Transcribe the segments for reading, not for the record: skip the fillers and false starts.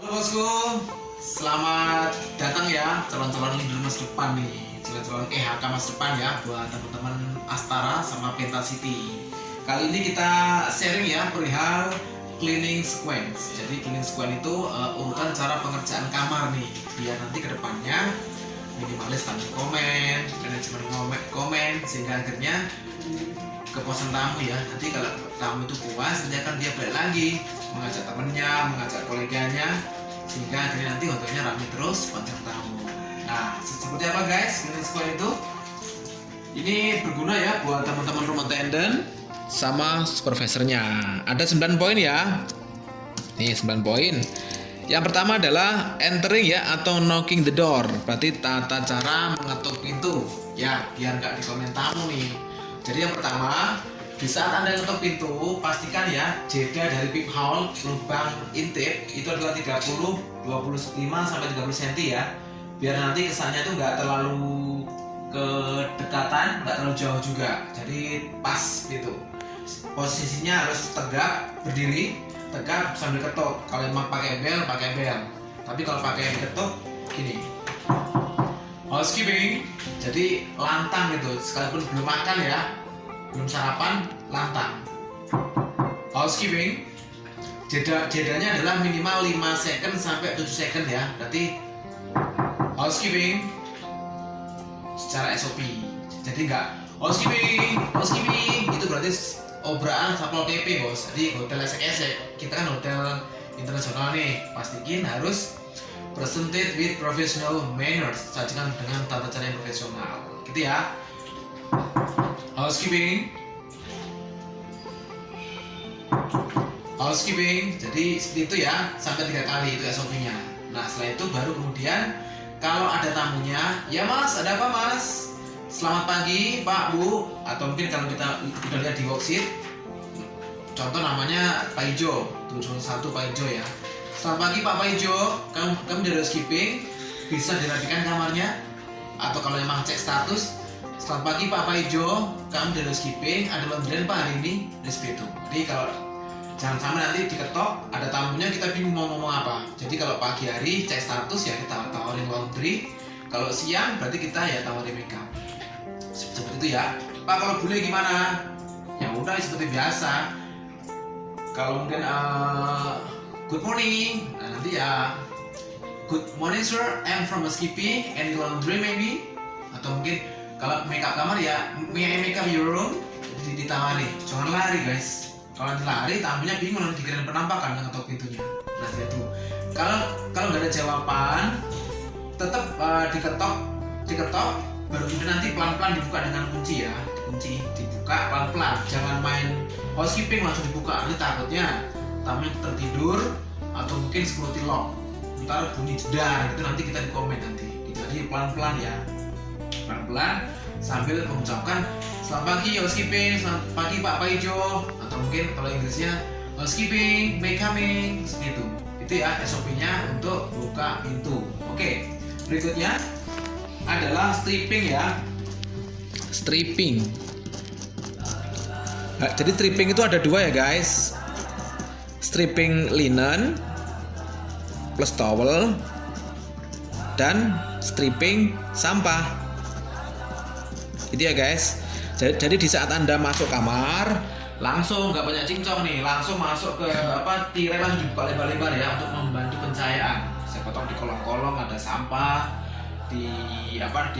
Halo bosku, selamat datang ya calon-calon leader masa depan nih, calon-calon EHK masa depan ya buat teman-teman Astara sama Penta City. Kali ini kita sharing ya perihal cleaning sequence. Jadi cleaning sequence itu urutan cara pengerjaan kamar nih, biar nanti kedepannya minimalis tanpa komen, manajemen komen, sehingga akhirnya kepuasan tamu ya. Nanti kalau tamu itu puas, nanti akan dia balik lagi mengajak temennya, mengajak koleganya, sehingga akhirnya nanti hotelnya ramai terus panjang tamu. Nah, seperti apa guys cleaning sequence itu? Ini berguna ya buat teman-teman room attendant sama supervisornya. Ada 9 poin ya. Nih 9 poin. Yang pertama adalah entering ya atau knocking the door. Berarti tata cara mengetuk pintu ya, biar nggak dikomen tamu nih. Jadi yang pertama, di saat Anda ngetuk pintu, pastikan ya jeda dari peephole lubang intip itu adalah 30, 25 sampai 30 cm ya. Biar nanti kesannya tuh nggak terlalu kedekatan, nggak terlalu jauh juga. Jadi pas gitu. Posisinya harus tegak, berdiri, tegak sambil ketuk. Kalau emang pakai bel, pakai bel. Tapi kalau pakai ketuk, gini. Housekeeping, jadi lantang gitu. Sekalipun belum makan ya, belum sarapan, lantang. Housekeeping, jedanya adalah minimal 5 second sampai 7 second ya. Berarti housekeeping secara SOP. Jadi enggak housekeeping itu berarti obraan Satpol PP bos. Jadi hotel esek-esek, kita kan hotel internasional nih, pastiin harus presented with professional manners, sajikan dengan tata cara yang profesional gitu ya. Housekeeping, jadi seperti itu ya, sampai 3 kali itu SOP-nya. Nah setelah itu baru kemudian kalau ada tamunya, ya mas, ada apa mas? Selamat pagi Pak Bu, atau mungkin kalau kita udah lihat di worksheet, contoh namanya Pak Ijo, 71 Pak Ijo ya. Selamat pagi Pak Ijo, kamu dari housekeeping, bisa dirapikan kamarnya? Atau kalau emang cek status, selamat pagi Pak Ijo, kamu dari housekeeping, ada laundryan Pak hari ini, seperti itu. Jadi kalau jangan sampai nanti diketok, ada tamunya kita bingung mau ngomong apa. Jadi kalau pagi hari cek status ya kita tawarin laundry, kalau siang berarti kita ya tawarin makeup. Seperti itu ya. Pak kalau bule gimana? Ya udah seperti biasa. Kalau mungkin good morning, nah, nanti ya good morning sir, I'm from housekeeping, any laundry maybe? Atau mungkin kalau makeup kamar ya may I make up your room? Jadi ditawari, jangan lari guys. Kalau nanti lari tamunya bingung, nanti dikirain penampakan ngetok pintunya. Nah itu. Kalau nggak ada jawaban, tetap diketok, baru kemudian nanti pelan-pelan dibuka dengan kunci ya, dibuka pelan-pelan, jangan main housekeeping langsung dibuka, nanti takutnya tamunya tertidur atau mungkin security lock, ntar bunyi jedar, itu nanti kita dikomen nanti. Jadi pelan-pelan ya, pelan-pelan sambil mengucapkan selamat pagi housekeeping, selamat pagi Pak Ijo, atau mungkin kalau Inggrisnya housekeeping, may coming, segitu. Itu ya SOP-nya untuk buka pintu. Oke, berikutnya adalah stripping ya. Stripping. Nah, jadi stripping itu ada 2 ya guys. Stripping linen plus towel dan stripping sampah. Itu ya guys. Jadi di saat Anda masuk kamar, langsung nggak banyak cincong nih, langsung masuk ke tirai langsung dibuka lebar-lebar ya untuk membantu pencahayaan. Saya potong di kolong-kolong ada sampah, di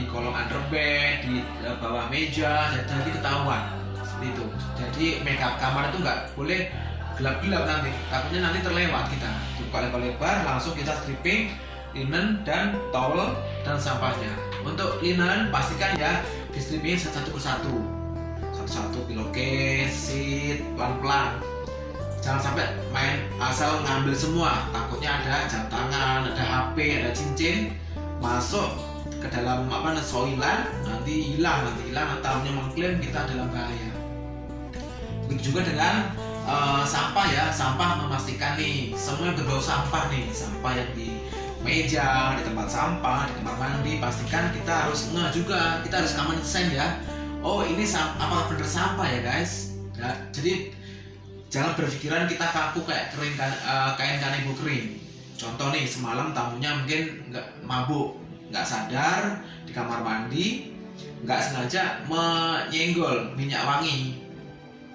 kolong underbed, di bawah meja, jadi ketahuan seperti itu. Jadi makeup kamar itu nggak boleh gelap-gelap nanti, takutnya nanti terlewat kita. Dibuka lebar-lebar, langsung kita stripping linen dan towel dan sampahnya. Untuk linen pastikan ya di stripping satu persatu, pillowcase, sheet, pelan-pelan. Jangan sampai main asal ngambil semua, takutnya ada jam tangan, ada HP, ada cincin masuk ke dalam soilan, nanti hilang, tamunya mengklaim kita dalam bahaya. Begitu juga dengan sampah ya, sampah memastikan nih semua yang berbau sampah nih, sampah yang di meja, di tempat sampah, di kamar mandi, pastikan kita harus juga, kita harus common sense ya. Oh ini apakah benar sampah ya guys? Ya, jadi jangan berpikiran kita kaku kayak kain kanebo kering. Contoh nih, semalam tamunya mungkin nggak mabuk, nggak sadar di kamar mandi, nggak sengaja menyenggol minyak wangi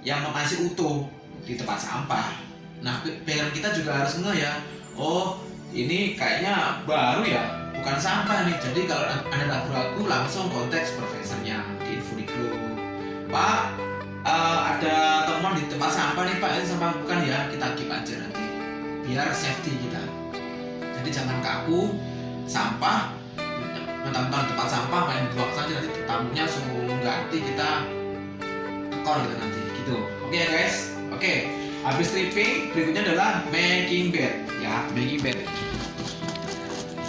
yang masih utuh di tempat sampah. Nah, pikiran kita juga harus ngeh ya, oh ini kayaknya baru ya, bukan sampah nih. Jadi kalau Anda ragu-ragu, langsung kontak supervisornya di info di grup. Pak, ada temuan di tempat sampah nih Pak, ini sampah bukan ya, kita keep aja nanti biar safety kita. Jadi jangan kaku, sampah mentang-mentang tempat sampah main buang saja, nanti tamunya suruh ganti, kita tekor gitu nanti gitu. Oke ya guys. Oke, habis stripping, berikutnya adalah making bed ya. Making bed,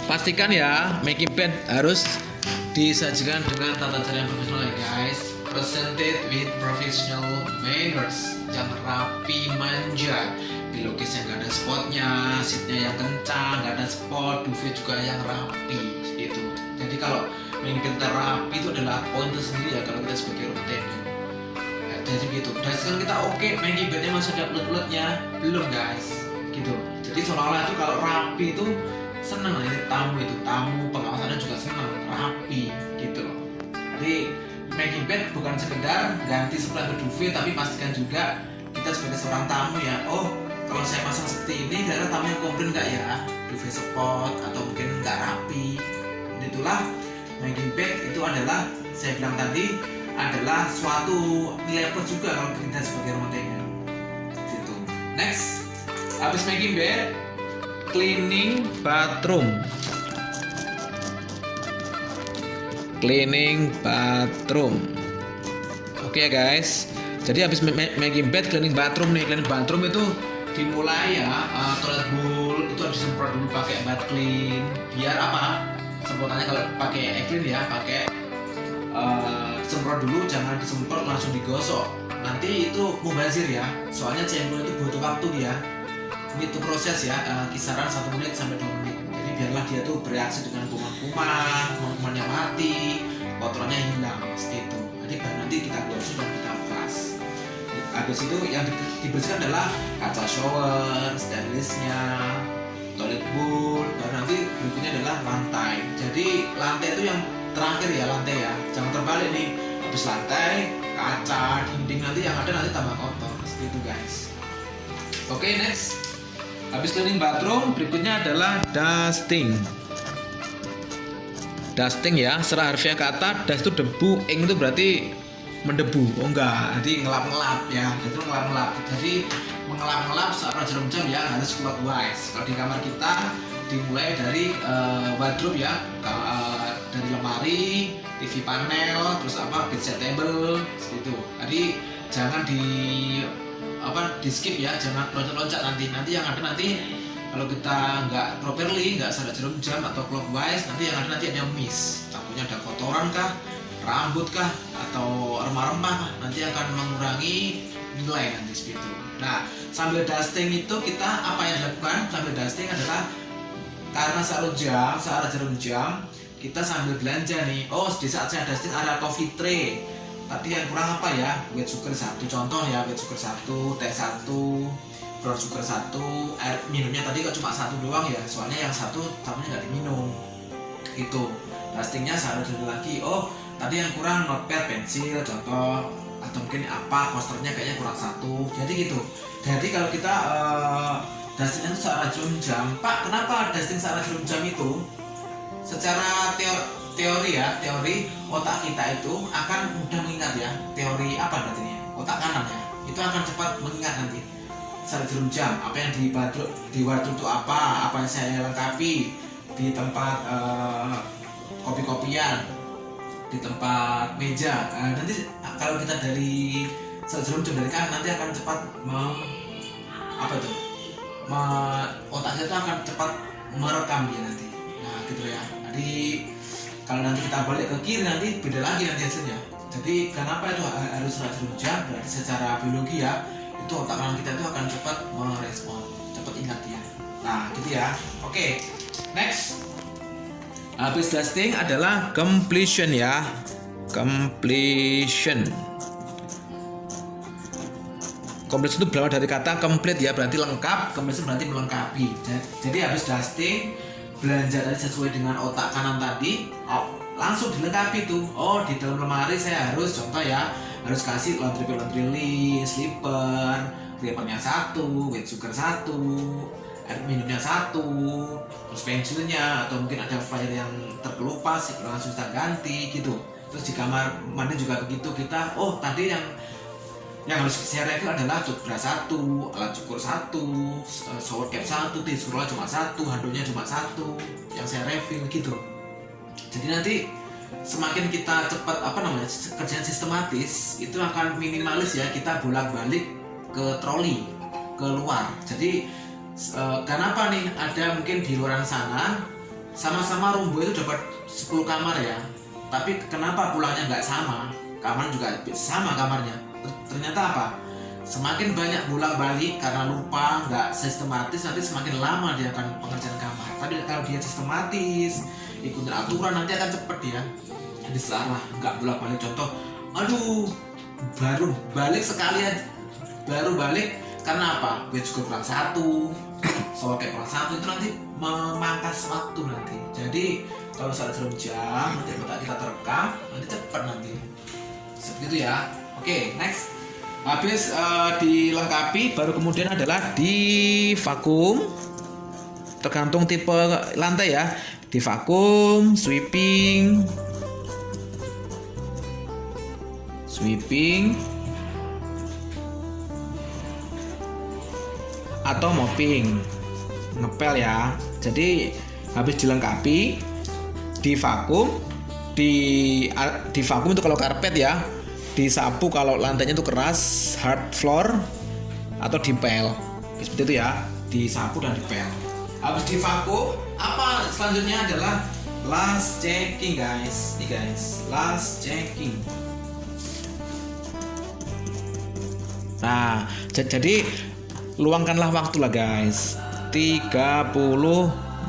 pastikan ya making bed harus disajikan dengan tata cara yang profesional ya guys. Presented with professional manners, yang rapi manja, pilokisnya nggak ada spotnya, seatnya yang kencang, nggak ada spot, duvet juga yang rapi itu. Jadi kalau making bed rapi itu adalah poin tersendiri ya kalau kita sebagai rumah tangga. Jadi gitu. Dan sekarang kita oke, making bednya masih ada ulet-uletnya, belum guys, gitu. Jadi seolah-olah itu kalau rapi itu seneng ya, tamu pengawasannya juga seneng, rapi gitu loh. Jadi making bed bukan sekedar ganti spot atau duvet, tapi pastikan juga kita sebagai seorang tamu ya, oh kalau saya pasang seperti ini, kira-kira tamu yang komplain nggak ya, duvet spot atau mungkin nggak rapi. Itulah making bed itu adalah, saya bilang tadi, adalah suatu nilai plus juga kalau kita sebagai rumah tangga gitu. Next, habis making bed, cleaning bathroom. Cleaning bathroom. Oke ya guys. Jadi habis making bed, cleaning bathroom nih. Cleaning bathroom itu dimulai ya, toilet bowl itu harus disemprot dulu pakai bath clean. Biar apa? Semprotannya kalau pakai clean ya, pakai semprot dulu, jangan disemprot langsung digosok. Nanti itu mubazir ya. Soalnya cembur itu butuh waktu ya. Ini tuh proses ya, kisaran 1 menit sampai 2 menit. Jadi biarlah dia tuh bereaksi dengan kuman-kumannya mati, kotorannya hilang seperti itu. Jadi baru nanti kita gosok dan kita flush. Habis itu yang dibersihkan adalah kaca shower, stainlessnya, toilet bowl, dan nanti berikutnya adalah lantai. Jadi lantai itu yang terakhir ya, lantai ya, jangan terbalik nih. Habis lantai, kaca, dinding, nanti yang ada nanti tambah kotor seperti itu guys. Oke, next. Habis cleaning bathroom, berikutnya adalah dusting. Dusting ya, secara harfiah kata dust itu debu, ing itu berarti mendebu. Oh enggak, jadi ngelap-ngelap ya. Itu ngelap-ngelap. Jadi mengelap-ngelap secara jarum jam ya, harus clockwise. Kalau di kamar kita dimulai dari wardrobe ya, dari lemari, TV panel, terus bedside table, seperti itu. Jadi jangan di skip ya, jangan loncat-loncat nanti yang ada nanti kalau kita nggak properly, nggak sadar jarum jam atau clockwise, nanti yang ada nanti ada miss, takutnya ada kotoran kah, rambut kah, atau remah-remah kah, nanti akan mengurangi nilai nanti seperti itu. Nah, sambil dusting itu kita apa yang dilakukan sambil dusting adalah, karena searah jarum jam, kita sambil belanja nih. Oh, di saat saya dusting ada coffee tray. Tadi yang kurang apa ya? White sugar 1, contoh ya, white sugar 1, teh 1, brown sugar 1, air minumnya tadi kok cuma 1 doang ya, soalnya yang 1 tamunya nggak diminum. Itu dustingnya saya dulu lagi. Oh, tadi yang kurang notepad, pensil, contoh, atau mungkin apa, posternya kayaknya kurang 1. Jadi gitu. Jadi kalau kita dusting itu searah jarum jam, Pak, kenapa dusting searah jarum jam itu? Secara teori otak kita itu akan mudah mengingat ya. Teori apa berarti ini? Otak kanan ya, itu akan cepat mengingat nanti secara jarum jam apa yang di wardrobe itu apa yang saya lengkapi di tempat kopi-kopian, di tempat meja. Nanti kalau kita dari secara jarum jam dari kanan, nanti akan cepat otak kita akan cepat merekam dia nanti. Nah gitu ya. Jadi kalau nanti kita balik ke kiri nanti beda lagi nanti hasilnya. Jadi kenapa itu harus jarum jam? Berarti secara biologi ya, itu otak kanan kita itu akan cepat merespon, cepat ingat ya. Nah gitu ya. Oke, next. Habis dusting adalah completion ya. Completion. Complete itu berawal dari kata complete ya, berarti lengkap. Complete berarti melengkapi. Jadi habis dusting, belanja tadi sesuai dengan otak kanan tadi, langsung dilengkapi tuh. Oh, di dalam lemari saya harus, contoh ya, harus kasih laundry list, slipper, papernya 1, white sugar 1, air minumnya 1, terus pensilnya, atau mungkin ada flyer yang terkelupas langsung kita ganti gitu. Terus di kamar mandi juga begitu, kita tadi yang harus saya review adalah toothbrush 1, alat cukur 1, shower cap 1, tisu roll cuma 1, handuknya cuma 1 yang saya review gitu. Jadi nanti semakin kita cepat kerjaan sistematis, itu akan minimalis ya kita bolak-balik ke troli keluar. Jadi kenapa nih ada mungkin di luar sana sama-sama Rumbo itu dapat 10 kamar ya, tapi kenapa pulangnya nggak sama, kamar juga sama kamarnya. Ternyata apa? Semakin banyak bolak-balik karena lupa, nggak sistematis, nanti semakin lama dia akan pengerjaan kamar. Tapi kalau dia sistematis, ikutin aturan, nanti akan cepet dia. Jadi salah, nggak bolak-balik. Contoh, baru balik sekali aja, baru balik karena apa? Gue juga kurang 1, soal kayak kurang 1, itu nanti memangkas waktu nanti. Jadi kalau saat dalam jam, nanti kita terekam, nanti cepet nanti. Seperti itu ya. Oke, next. Habis dilengkapi, baru kemudian adalah di vakum. Tergantung tipe lantai ya. Di vakum, sweeping, atau mopping, ngepel ya. Jadi habis dilengkapi, di vakum itu kalau karpet ya. Disapu kalau lantainya itu keras, hard floor, atau dipel. Seperti itu ya, disapu dan dipel. Habis divakum, apa selanjutnya adalah last checking guys. Nih guys, last checking. Nah, jadi luangkanlah waktu lah guys. 30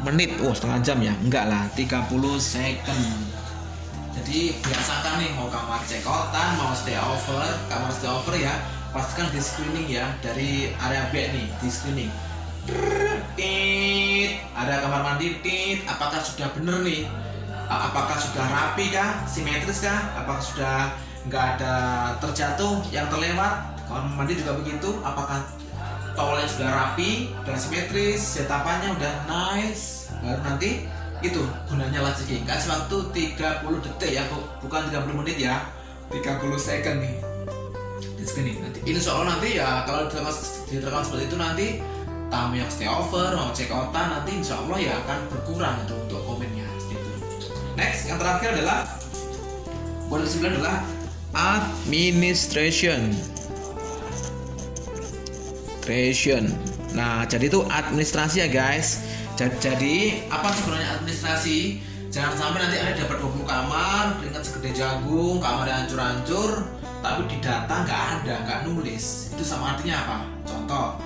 menit, setengah jam ya? Enggak lah, 30 second. Jadi biasakan nih, mau kamar check outan, mau stay over, kamar stay over ya, pastikan di screening ya, dari area bed nih, di screening. Ada kamar mandi, apakah sudah bener nih? Apakah sudah rapi kah? Simetris kah? Apakah sudah nggak ada terjatuh yang terlewat? Kamar mandi juga begitu, apakah towelnya sudah rapi, sudah simetris, setapannya udah nice, baru nanti itu gunanya last checking. Kasih waktu 30 detik ya, bukan 30 menit ya, 30 second nih di sini. Nanti insya Allah nanti ya, kalau diterapkan seperti itu, nanti tamu yang stay over mau check outan, nanti insya Allah ya akan berkurang itu untuk komennya gitu. Next, yang terakhir adalah poin ke-9 adalah administration. Nah, jadi itu administrasi ya guys. Jadi apa sebenarnya administrasi? Jangan sampai nanti Anda dapat 20 kamar, keringat segede jagung, kamarnya hancur-hancur, tapi di data nggak nulis. Itu sama artinya apa? Contoh,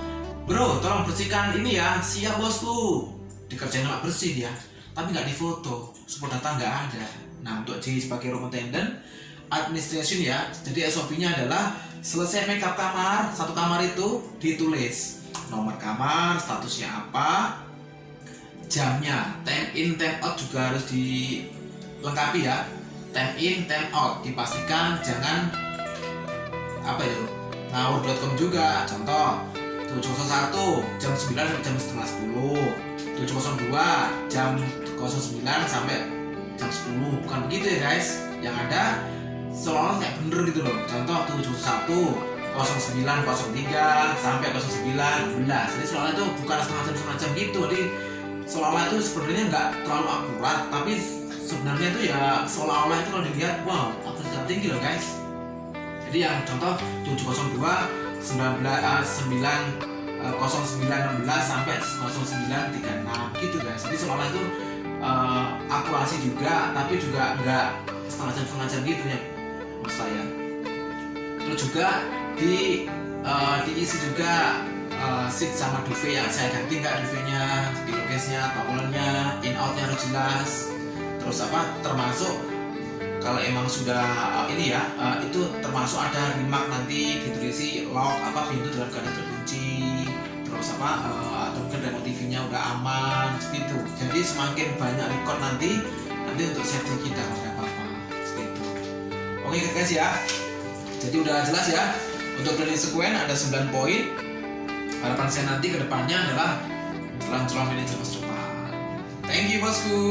bro, tolong bersihkan ini ya. Siap bosku. Dikerjain alat bersih ya, tapi nggak difoto, support data nggak ada. Nah, untuk jadi sebagai room attendant, administration ya. Jadi SOP-nya adalah selesai make up kamar, satu kamar itu ditulis nomor kamar, statusnya apa, jamnya, time in, time out juga harus dilengkapi ya. Time in, time out dipastikan, jangan ngawur.com juga. Contoh 701 jam 9 sampai jam setengah 10, 702 jam 09 sampai jam 10. Bukan begitu ya guys. Yang ada seolah-olah kayak bener gitu loh. Contoh 701 0903 sampai 0911. Jadi seolah itu bukan setengah jam gitu. Jadi seolah-olah itu sebenarnya nggak terlalu akurat, tapi sebenarnya itu ya seolah-olah itu kalau dilihat, wow, akurat tinggi loh guys. Jadi yang contoh 702 0916 sampai 0936 gitu guys. Jadi seolah itu akurasi juga, tapi juga nggak setengah jam gitu ya maksud saya. Terus juga diisi juga seat sama duvet yang saya ganti nggak duvetnya, pillowcase-nya, towelnya, in outnya harus jelas. Terus termasuk kalau emang sudah itu termasuk ada remark nanti ditulis lock pintu dalam keadaan terkunci, terus atau mungkin remote TV-nya udah aman seperti itu. Jadi semakin banyak record nanti untuk safety kita kalau ada apa-apa seperti itu. Oke guys ya, jadi udah jelas ya. Untuk cleaning sequence ada 9 poin. Harapan saya nanti kedepannya adalah menjelang manajer cepat. Thank you bosku.